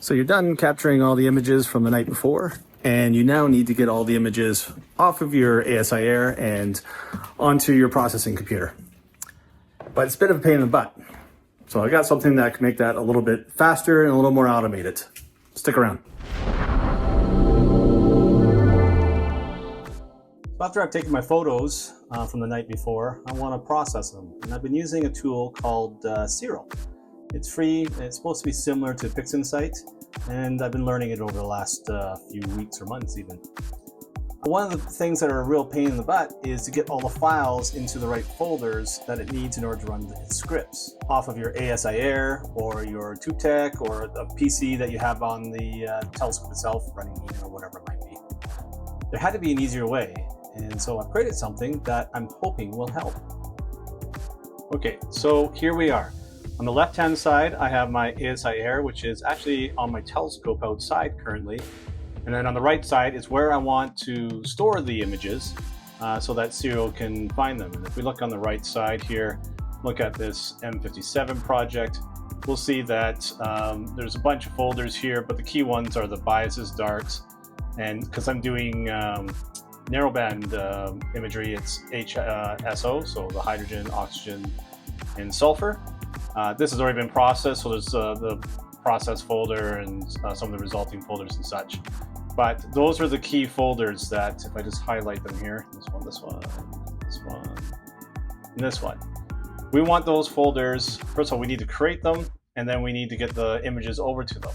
So you're done capturing all the images from the night before, and you now need to get all the images off of your ASIAIR and onto your processing computer. But it's a bit of a pain in the butt. So I got something that can make that a little bit faster and a little more automated. Stick around. After I've taken my photos from the night before, I want to process them. And I've been using a tool called SIRIL. It's free, and it's supposed to be similar to PixInsight, and I've been learning it over the last few weeks or months even. One of the things that are a real pain in the butt is to get all the files into the right folders that it needs in order to run its scripts off of your ASIAIR or your Etep or a PC that you have on the telescope itself running or whatever it might be. There had to be an easier way, and so I've created something that I'm hoping will help. Okay, so here we are. On the left-hand side, I have my ASIAIR, which is actually on my telescope outside currently. And then on the right side is where I want to store the images so that SIRIL can find them. And if we look on the right side here, look at this M57 project, we'll see that there's a bunch of folders here, but the key ones are the biases, darks, and because I'm doing narrowband imagery, it's HSO, so the hydrogen, oxygen, and sulfur. This has already been processed, so there's the process folder and some of the resulting folders and such. But those are the key folders that, if I just highlight them here, this one, this one, this one, and this one. We want those folders. First of all, we need to create them, and then we need to get the images over to them.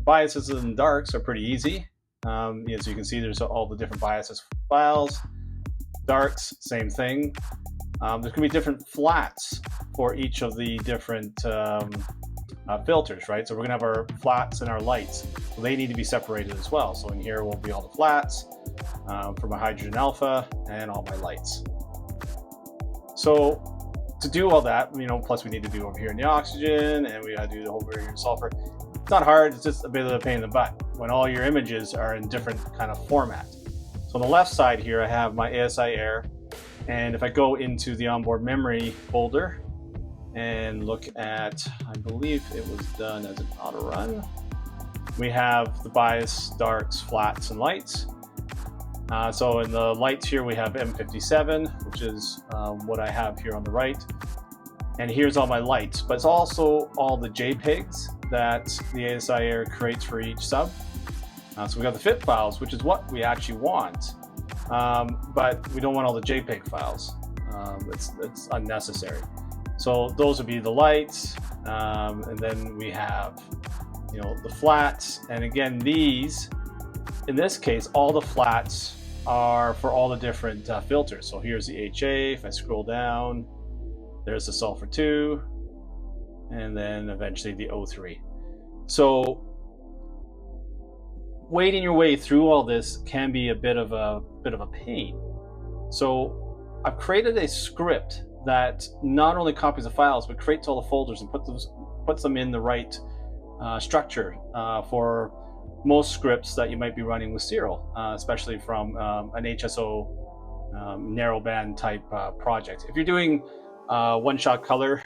Biases and darks are pretty easy. As you can see, there's all the different biases files. Darks, same thing. There's going to be different flats for each of the different filters, right? So we're going to have our flats and our lights. So they need to be separated as well. So in here will be all the flats for my hydrogen alpha and all my lights. So to do all that, plus we need to do over here in the oxygen, and we got to do over here in sulfur. It's not hard, it's just a bit of a pain in the butt when all your images are in different kind of format. So on the left side here, I have my ASIAIR. And if I go into the onboard memory folder and look at, I believe it was done as an auto run, we have the bias, darks, flats, and lights. So in the lights here, we have M57, which is what I have here on the right. And here's all my lights, but it's also all the JPEGs that the ASIAIR creates for each sub. So we got the FIP files, which is what we actually want. But we don't want all the JPEG files. It's unnecessary. So those would be the lights, and then we have, the flats. And again, these, in this case, all the flats are for all the different filters. So here's the HA. If I scroll down, there's the sulfur 2, and then eventually the O3. So wading your way through all this can be a bit of a pain. So I've created a script that not only copies the files, but creates all the folders and puts them in the right structure for most scripts that you might be running with SIRIL, especially from an HSO narrowband type project. If you're doing one-shot color,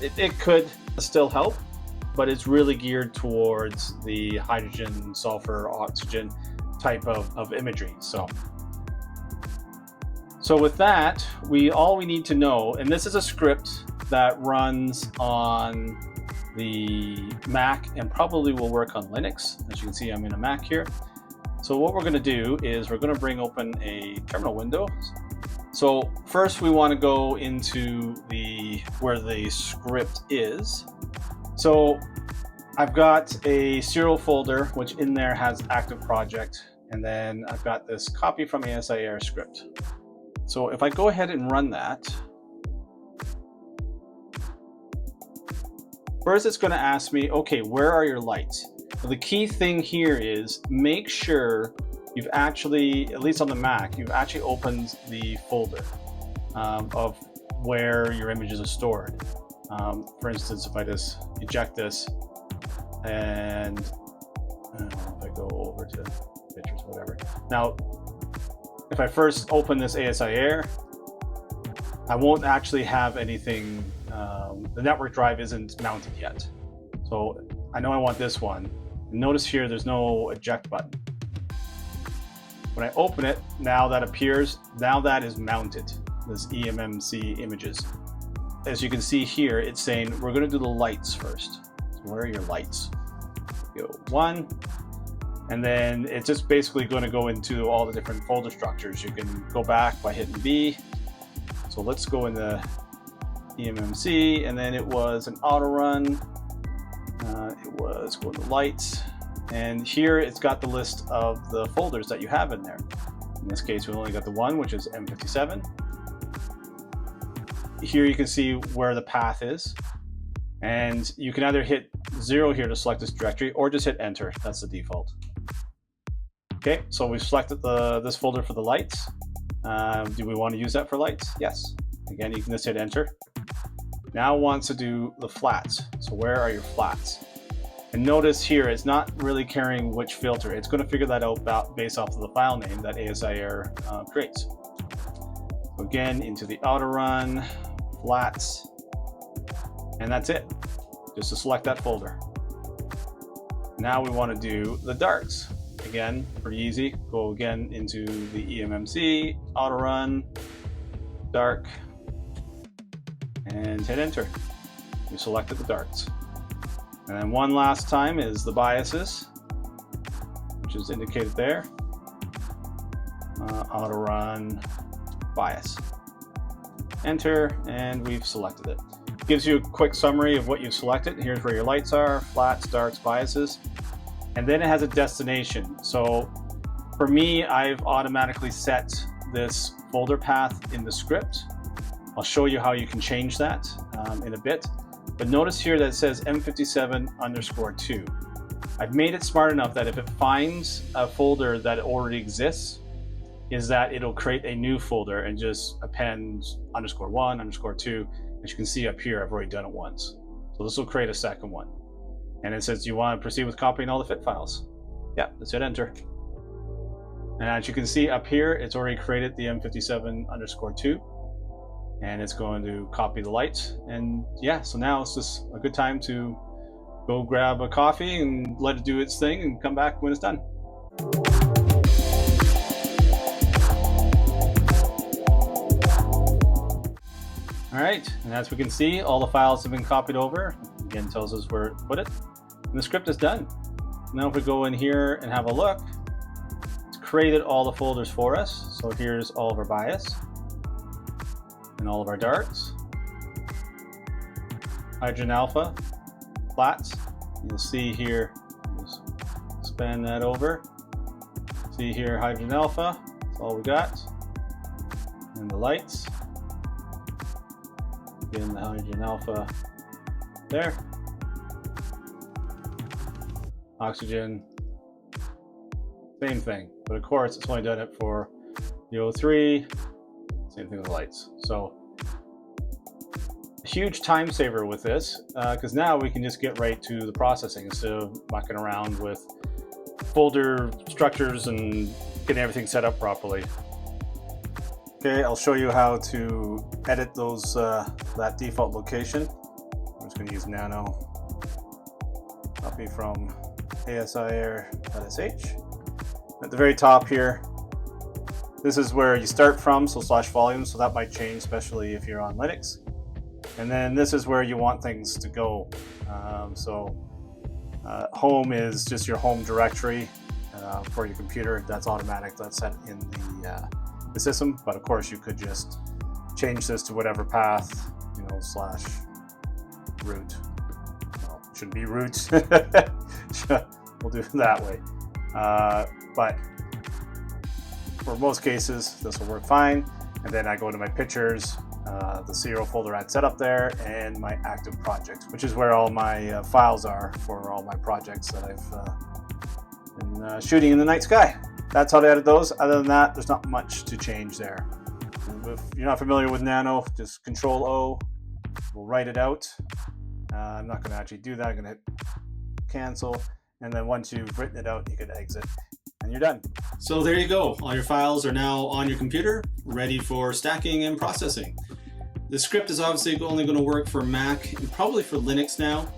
it could still help, but it's really geared towards the hydrogen, sulfur, oxygen type of imagery. So with that, all we need to know, and this is a script that runs on the Mac and probably will work on Linux. As you can see, I'm in a Mac here. So what we're going to do is we're going to bring open a terminal window. So first we want to go into where the script is. So I've got a SIRIL folder, which in there has active project. And then I've got this copy from ASIAIR script. So if I go ahead and run that, first it's going to ask me, okay, where are your lights? Well, the key thing here is make sure you've actually, at least on the Mac, you've actually opened the folder of where your images are stored. For instance, if I just eject this and if I go over to pictures, whatever. Now, if I first open this ASIAIR, I won't actually have anything, the network drive isn't mounted yet. So I know I want this one, Notice here there's no eject button. When I open it, now that appears, now that is mounted, this eMMC images. As you can see here, it's saying we're going to do the lights first. So where are your lights? Go 1, and then it's just basically going to go into all the different folder structures. You can go back by hitting B. So let's go into eMMC, and then it was an auto run. It was going to lights, and here it's got the list of the folders that you have in there. In this case, we only got the one, which is M57. Here you can see where the path is, and you can either hit 0 here to select this directory, or just hit enter. That's the default. Okay, so we've selected this folder for the lights. Do we want to use that for lights? Yes. Again, you can just hit enter. Now it wants to do the flats. So where are your flats? And notice here, it's not really caring which filter. It's going to figure that out based off of the file name that ASIAIR creates. So again, into the auto run, flats, and that's it. Just to select that folder. Now we want to do the darks. Again, pretty easy. Go again into the eMMC, auto run, dark, and hit enter. We selected the darks. And then one last time is the biases, which is indicated there. Auto run, bias. Enter, and we've selected it. Gives you a quick summary of what you've selected. Here's where your lights are, flats, darks, biases. And then it has a destination. So for me, I've automatically set this folder path in the script. I'll show you how you can change that in a bit. But notice here that it says M57_2. I've made it smart enough that if it finds a folder that already exists, is that it'll create a new folder and just append _1, _2. As you can see up here, I've already done it once. So this will create a second one. And it says, do you want to proceed with copying all the fit files? Yeah, let's hit enter. And as you can see up here, it's already created the M57_2. And it's going to copy the lights. And yeah, so now it's just a good time to go grab a coffee and let it do its thing and come back when it's done. All right, and as we can see, all the files have been copied over. Again, tells us where to put it. And the script is done. Now if we go in here and have a look, it's created all the folders for us. So here's all of our bias and all of our darks, hydrogen alpha, flats. You'll see here, just span that over. See here, hydrogen alpha, that's all we got. And the lights. Again, the hydrogen alpha there. Oxygen, same thing. But of course, it's only done it for the O3, same thing with the lights. So huge time saver with this, because now we can just get right to the processing instead of mucking around with folder structures and getting everything set up properly. Okay, I'll show you how to edit those that default location. I'm just going to use nano. Copy from ASIAIR.sh. At the very top here, this is where you start from, so /volume, so that might change, especially if you're on Linux. And then this is where you want things to go. Home is just your home directory for your computer. That's automatic. That's set in the system. But of course, you could just change this to whatever path, /root. Well, it shouldn't be root. We'll do it that way. But for most cases, this will work fine. And then I go to my pictures, the SIRIL folder I'd set up there, and my active projects, which is where all my files are for all my projects that I've been shooting in the night sky. That's how to edit those. Other than that, there's not much to change there. If you're not familiar with Nano, just Control-O will write it out. I'm not going to actually do that. I'm going to hit cancel. And then once you've written it out, you can exit and you're done. So there you go. All your files are now on your computer, ready for stacking and processing. The script is obviously only going to work for Mac and probably for Linux now.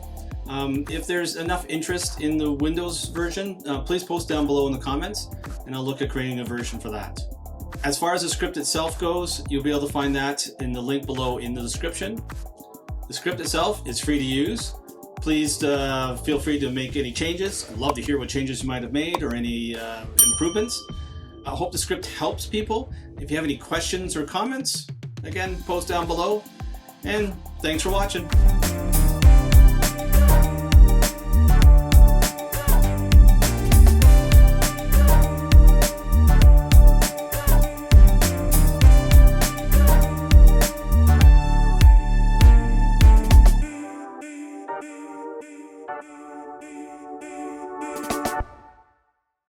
If there's enough interest in the Windows version, please post down below in the comments, and I'll look at creating a version for that. As far as the script itself goes, you'll be able to find that in the link below in the description. The script itself is free to use. Please feel free to make any changes. I'd love to hear what changes you might have made or any improvements. I hope the script helps people. If you have any questions or comments, again, post down below. And thanks for watching.